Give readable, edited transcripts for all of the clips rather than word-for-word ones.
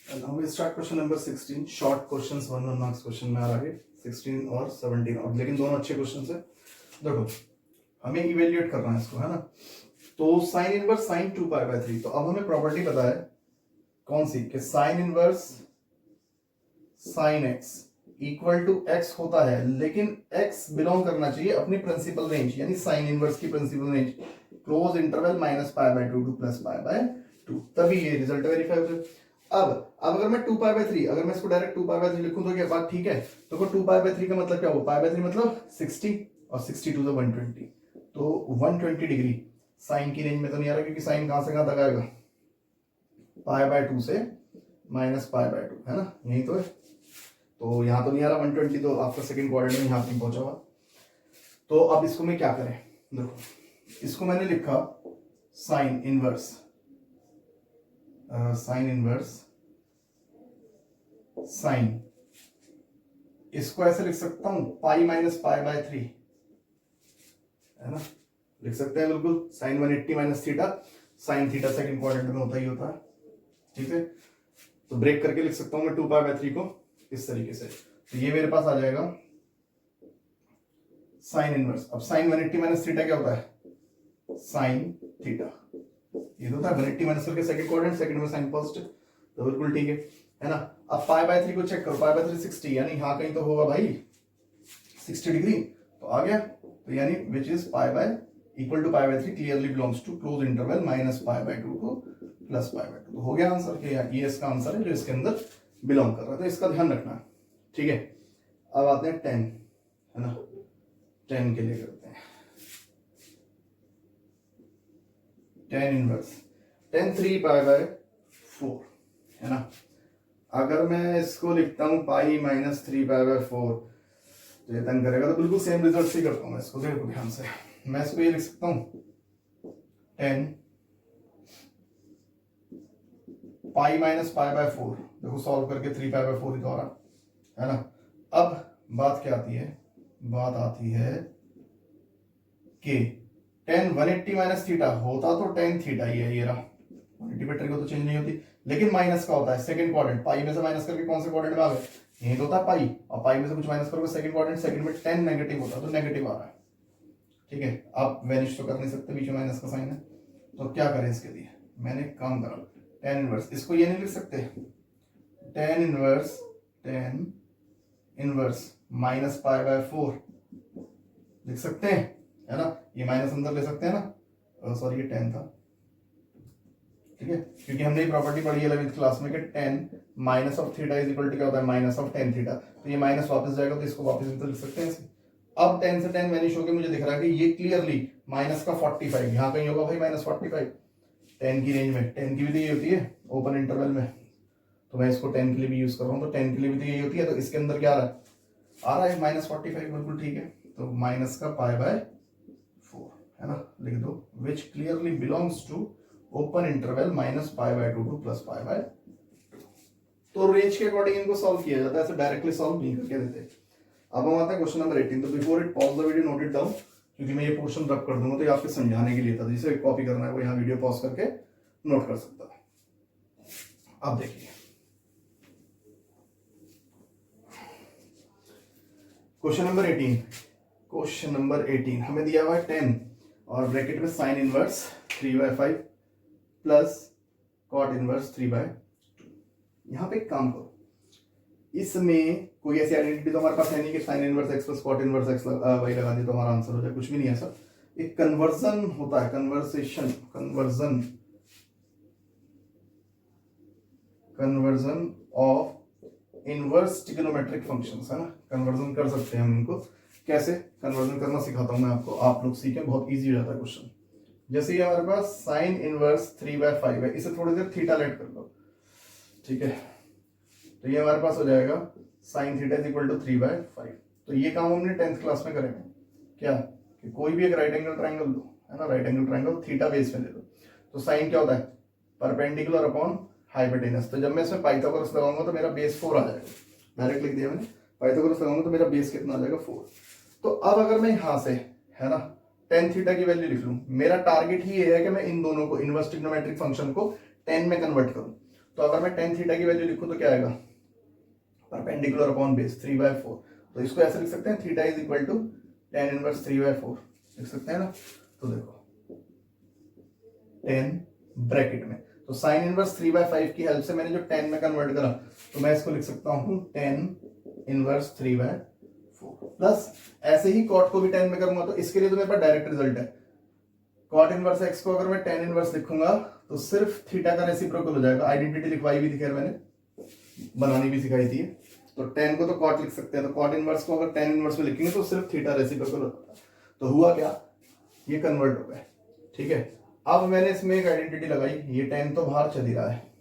And now we start question number 16. Short questions, 1 marks question में आ रहा है 16 और 17 और लेकिन दोनों अच्छे क्वेश्चन है। देखो हमें इवेल्युएट करना है इसको, है ना। तो साइन इनवर्स साइन 2π/3। तो अब हमें प्रॉपर्टी पता है कौन सी, कि sine inverse sine x equal to x होता है, लेकिन x बिलोंग करना चाहिए अपनी प्रिंसिपल रेंज, यानी साइन इनवर्स की principal range close interval -π/2 to +π/2, तभी ये रिजल्ट वेरीफाई हो जाए। अब अगर मैं 2π/3, अगर मैं इसको डायरेक्ट 2π/3 लिखूं तो क्या बात ठीक है। तो 2π/3 का मतलब क्या हो, π/3 मतलब 60 और 62 तो 120, तो 120 डिग्री साइन की रेंज में तो नहीं आ रहा, क्योंकि साइन कहां से कहां तक आएगा, π/2 से -π/2, है ना, यही तो है। तो यहां तो नहीं आ रहा 120, तो आपका सेकंड क्वाड्रेंट में यहां पे पहुंचा हुआ। तो अब इसको मैं क्या करें, देखो इसको मैंने लिखा साइन इनवर्स साइन, इसको ऐसे लिख सकता हूं π-π/3, है ना, लिख सकते हैं बिल्कुल। Sine 180 minus theta, sine theta second quadrant में होता ही होता है, ठीक है। तो ब्रेक करके लिख सकता हूं मैं 2π/3 को इस तरीके से। तो ये मेरे पास आ जाएगा साइन इनवर्स। अब साइन 180 माइनस थीटा क्या होता है, साइन थीटा, ये तो होता है 180 माइनस करके सेकंड क्वाड्रेंट, सेकंड में साइन फर्स्ट, तो बिल्कुल ठीक है ना। अब π/3 को चेक करो, π/3 60, यानी यहां कहीं तो होगा भाई 60 डिग्री, तो आ गया। तो यानी which is equal to π/3 clearly belongs to close interval -π/2 to +π/2। तो हो गया आंसर, कि ये इसका आंसर है जो इसके अंदर बिलोंग कर रहा है, तो इसका ध्यान रखना है, ठीक है। अब आते हैं 10, है ना, 10 के लिए करते हैं 10 इनवर्स 10 3π/4, है ना। अगर मैं इसको लिखता हूं π-3π/4, तो ये तंग करेगा, तो बिल्कुल सेम रिजल्ट से करता हूं मैं इसको, देखो ध्यान से। मैं इसको ये लिख सकता हूं 10 π-π/4, देखो सॉल्व करके 3π/4 ही तो आ रहा है ना। अब बात क्या आती है, बात आती है कि 10 180 माइनस थीटा होता तो 10 थीटा ही है, ये रहा 180 पे ट्रिक तो चेंज नहीं होती, लेकिन माइनस का होता है सेकंड क्वाड्रेंट। पाई में से माइनस करके कौन से क्वाड्रेंट में आ गए, यही तो होता है पाई, और पाई में से कुछ माइनस करोगे सेकंड क्वाड्रेंट, सेकंड में 10 नेगेटिव होता है, तो नेगेटिव आ रहा है, ठीक है। आप वैनिश तो कर नहीं सकते, बीच में माइनस का साइन है, तो क्या करें इसके लिए, मैंने एक काम करा 10 इनवर्स, इसको ये नहीं लिख सकते 10 इनवर्स -π/4 लिख सकते हैं, है ना। ये माइनस अंदर ले सकते हैं ना, सॉरी ये 10 था, ठीक है, क्योंकि हमने ये प्रॉपर्टी पढ़ी है 11th क्लास में कि 10 minus of theta is equal to क्या होता है, माइनस ऑफ 10 थीटा। तो ये माइनस वापस जाएगा, तो इसको वापस भी तो लिख सकते हैं ऐसे। अब 10 से 10 वैनिश होकर मुझे दिख रहा है कि ये क्लियरली माइनस का 45 यहाँ कहीं होगा भाई, -45 10 की रेंज में, 10 की भी तो ये होती है ओपन इंटरवल में, तो मैं इसको 10 के लिए भी यूज कर रहा हूँ, तो 10 के लिए भी तो यही होती है, तो इसके अंदर क्या आ रहा है -45, बिल्कुल ठीक है। तो माइनस का π/4, है ना, लिख दो, which clearly belongs to open interval -π/2 to +π/2। तो रेंज के अकॉर्डिंग इनको सॉल्व किया जाता है, ऐसे डायरेक्टली सॉल्व नहीं करके देते। अब हम आते हैं क्वेश्चन नंबर 18। तो before it pause the video, note it down, क्योंकि मैं ये पोर्शन रब कर दूंगा, तो ये आपके समझाने के लिए था, जिसे कॉपी करना है वो यहाँ वीडियो पॉज करके नोट कर सकता है। अब देखिए क्वेश्चन नंबर 18 हमें दिया हुआ है 10 और ब्रैकेट में sine inverse 3/5 plus cot inverse 3/2। यहां पे एक काम करो, इसमें कोई ऐसी आइडेंटिटी तो हमारे पास है नहीं कि sine inverse x plus cot inverse x वही लगा दी तो हमारा आंसर हो जाए, कुछ भी नहीं है ऐसा। एक कन्वर्जन होता है, conversion of inverse trigonometric functions, है ना। कन्वर्जन कर सकते हैं हम इनको, कैसे कन्वर्जन करना सिखाता हूं मैं आपको, आप लोग सीखें, बहुत इजी हो जाता है क्वेश्चन। जैसे ये हमारे पास साइन इनवर्स 3/5 है, इसे थोड़ी देर थीटा लेट कर लो, ठीक है। तो ये हमारे पास हो जाएगा sine theta is equal to 3/5। तो ये काम हमने 10th क्लास में करेंगे, क्या कि कोई भी एक राइट एंगल ट्राइंगल लो, है ना, right angle triangle theta base में ले लो। तो साइन क्या होता है, परपेंडिकुलर अपॉन हाइपोटेनस। तो जब मैं इसमें पाइथागोरस लगाऊंगा तो मेरा बेस 4 आ जाएगा, डायरेक्ट लिख दिया मैंने, पाइथागोरस लगाऊंगा तो मेरा बेस कितना आ जाएगा 4। तो अब अगर मैं यहां से, है ना, tan थीटा की वैल्यू लिख लूं, मेरा टारगेट ही ये है कि मैं इन दोनों को, इनवर्स ट्रिग्नोमेट्रिक फंक्शन को 10 में कन्वर्ट करूं। तो अगर मैं टेन थीटा की वैल्यू लिखूं तो क्या आएगा, परपेंडिकुलर अपॉन बेस 3/4। तो इसको ऐसे लिख सकते हैं, theta is equal to tan inverse 3/4 लिख सकते हैं ना। तो देखो 10 ब्रैकेट में, तो साइन इनवर्स 3/5 की हेल्प से मैंने जो 10 में कन्वर्ट करा, तो मैं इसको लिख सकता हूँ 10 इनवर्स 3/4 प्लस ऐसे ही कॉट को भी 10 में करूंगा, तो इसके लिए तो मेरे पास डायरेक्ट रिजल्ट है। कॉट इनवर्स एक्स को अगर मैं 10 इनवर्स लिखूंगा तो सिर्फ थीटा का रेसिप्रोकल हो जाएगा। आइडेंटिटी लिखवाई भी थी, खैर मैंने बनानी भी सिखाई थी। तो 10 को तो कॉट लिख सकते हैं, तो कॉट इनवर्स को अगर 10 इनवर्स में लिखेंगे तो सिर्फ थीटा रेसिप्रोकल होता है। तो हुआ क्या, ये कन्वर्ट हो गया, ठीक है। अब मैंने इसमें एक आइडेंटिटी लगाई, ये 10 तो बाहर चली रहा है,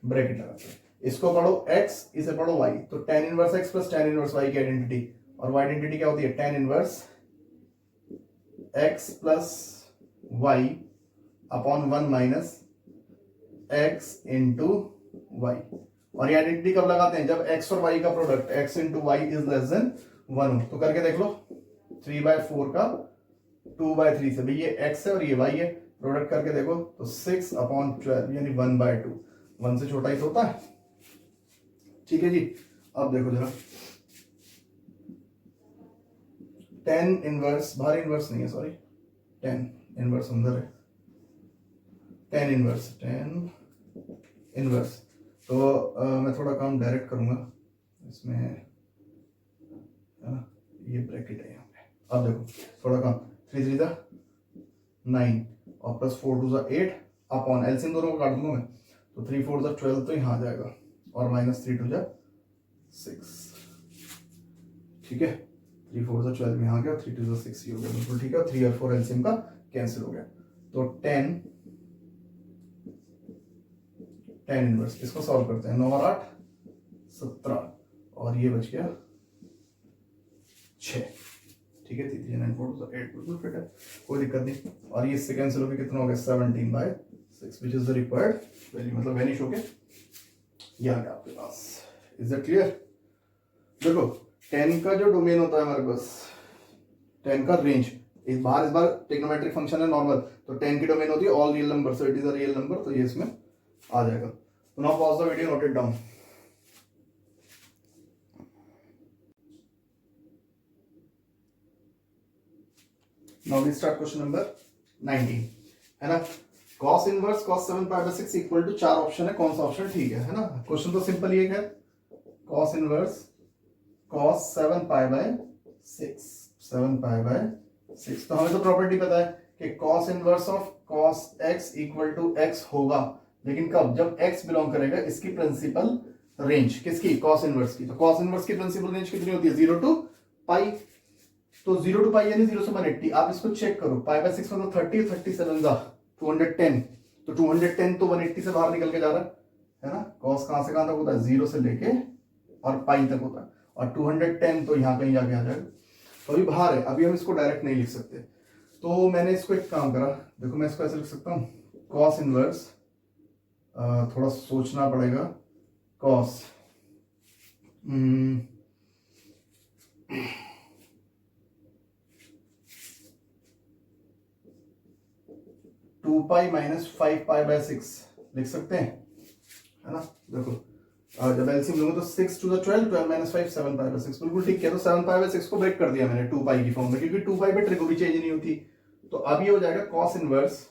ब्रैकेट लगाते हैं, इसको पढ़ो x, इसे पढ़ो y, तो tan inverse x plus tan inverse y की आइडेंटिटी, और वो आइडेंटिटी क्या होती है, tan inverse x plus y upon 1 minus x into y। और ये आइडेंटिटी कब लगाते हैं, जब x और y का product x into y is less than 1 हो। तो करके देख लो, 3/4 का 2/3 से, भाई ये x है और ये y है, प्रोडक्ट करके देखो तो 6/12 यानी 1/2, 1 से छोटा ही तो होता है, ठीक है जी। अब देखो जरा, 10 इनवर्स, बाहर इनवर्स नहीं है, सॉरी 10 इनवर्स अंदर है, 10 इनवर्स। तो मैं थोड़ा काम डायरेक्ट करूंगा इसमें, ये ब्रैकेट है यहाँ पे। अब देखो थोड़ा काम, 3 3 9 और प्लस 4 2 8 अपॉन एलसीएम दोनों को काट दूंगा मैं, तो 3 4 12 तो यहाँ आ जाएगा, और माइनस 3 2 6, ठीक है। 3 4 12 में आ गया, 3 2 6 हो गया, बिल्कुल ठीक है। 3 और 4 एलसीएम का कैंसिल हो गया, तो 10 इनवर्स, इसको सॉल्व करते हैं, 9 और 8 17, और ये बच गया 6, ठीक है। 3 9 4 8 बिल्कुल फिट है, कोई दिक्कत नहीं। और ये इससे कैंसिल हो गया, कितना हो गया 17/6 which is the required value, मतलब वेनिश हो गया, ये आ गया आपके पास। Is that clear? देखो 10 का जो डोमेन होता है हमारे पास, 10 का रेंज, इस बार ट्रिग्नोमेट्रिक फंक्शन है नॉर्मल, तो 10 की डोमेन होती है all real number, so it is a real number, तो ये इसमें आ जाएगा। तो now pause the video, note it down. Now we start question number 19, है ना। cos inverse cos 7π/6 equal to 4 option है, कौन सा ऑप्शन ठीक है ना। क्वेश्चन तो सिंपल ही है, cos इनवर्स cos 7π/6 तो हमें तो प्रॉपर्टी पता है कि cos inverse of cos x equal to x होगा, लेकिन कब, जब x बिलोंग करेगा इसकी प्रिंसिपल रेंज, किसकी, cos इनवर्स की। तो cos इनवर्स की प्रिंसिपल रेंज कितनी होती है, 0 to पाई, तो 0 to पाई यानी 0 से 180। आप इसको चेक करो, π/6 मतलब 30, 37 210, तो 210 तो 180 से बाहर निकल के जा रहा है ना। cos कहां से कहां तक होता है, 0 से लेके और पाई तक होता है, और 210 तो यहां कहीं जाके आ जाएगा, तो अभी बाहर है, अभी हम इसको डायरेक्ट नहीं लिख सकते। तो मैंने इसको एक काम करा, देखो मैं इसको ऐसे लिख सकता हूँ, cos इनवर्स, थोड़ा सोचना पड़ेगा, cos 2π - 5π/6 लिख सकते हैं, है ना। देखो जब एलसीएम लूंगा तो 6 to the 12, 12 - 5 7π/6, बिल्कुल ठीक है। तो 7π/6 को ब्रेक कर दिया मैंने 2π की फॉर्म में, क्योंकि 2π पे ट्रिको भी चेंज नहीं होती। तो अब ये हो जाएगा cos इनवर्स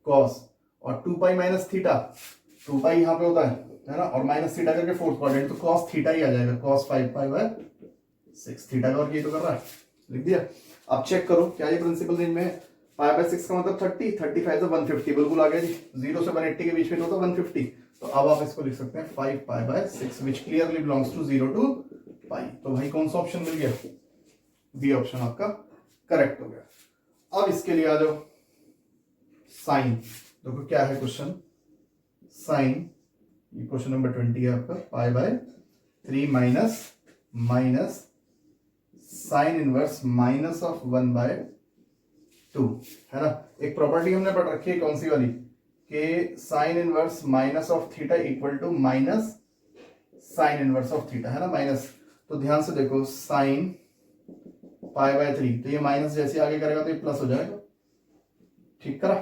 cos, और 2π - थीटा, 2π यहाँ पे होता है ना, और माइनस थीटा करके फोर्थ क्वाड्रेंट, तो cos थीटा ही आ जाएगा, cos 5π/6 थीटा का, और ये तो कर रहा है, लिख दिया। अब चेक करो क्या ये प्रिंसिपल रेंज में है। π/6 का मतलब 30, 35 तो 150, बिल्कुल आ गया जी, 0 से 180 के बीच में होता 150। तो अब आप इसको लिख सकते हैं 5π/6 which clearly belongs to 0 to pi. तो भाई कौन सा ऑप्शन मिल गया, बी ऑप्शन आपका करेक्ट हो गया। अब इसके लिए आ जाओ, साइन, देखो क्या है क्वेश्चन, साइन, ये क्वेश्चन नंबर 20 है आपका, π/3 minus sine inverse minus of 1/2, है ना। एक प्रॉपर्टी हमने पढ़ रखी है, कौन सी वाली, कि sine inverse minus of theta equal to minus sine inverse of theta, है ना, माइनस। तो ध्यान से देखो, साइन π/3, तो ये माइनस जैसे आगे करेगा तो ये प्लस हो जाएगा, ठीक करा,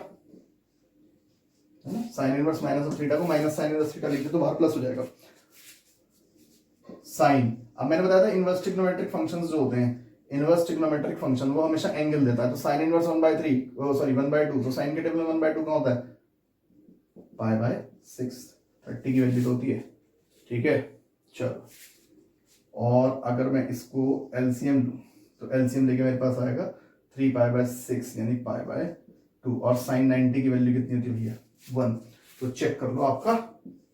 है ना। Sign inverse minus of theta को माइनस साइन इनवर्स थीटा लिख दे तो बाहर प्लस हो जाएगा साइन। अब मैंने बताया था इनवर्स ट्रिग्नोमेट्रिक फंक्शंस जो होते हैं, इनवर्स ट्रिग्नोमेट्रिक फंक्शन वो हमेशा एंगल देता है। तो साइन इनवर्स 1/3 सॉरी 1/2, तो साइन के टेबल में 1/2 कहाँ होता है? π/6, 30 की वैल्यू तो होती है। ठीक है, चलो। और अगर मैं इसको एलसीएम लूं तो एलसीएम लेके मेरे पास आएगा 3π/6 यानी π/2, और साइन 90 की वैल्यू कितनी होती है भैया? 1। तो चेक कर लो आपका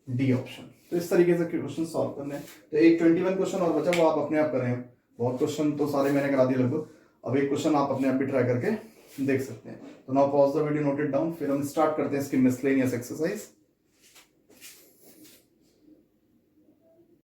डी ऑप्शन। तो इस तरीके से क्वेश्चन सॉल्व करने हैं। तो एक 21 क्वेश्चन और बचा, वो आप अपने आप करें। बहुत क्वेश्चन तो सारे मैंने करा दिए लगभग, अब एक क्वेश्चन आप अपने आप भी ट्राई करके देख सकते हैं। तो now pause the video, note it down, फिर हम स्टार्ट करते हैं इसकी मिसलेनियस एक्सरसाइज।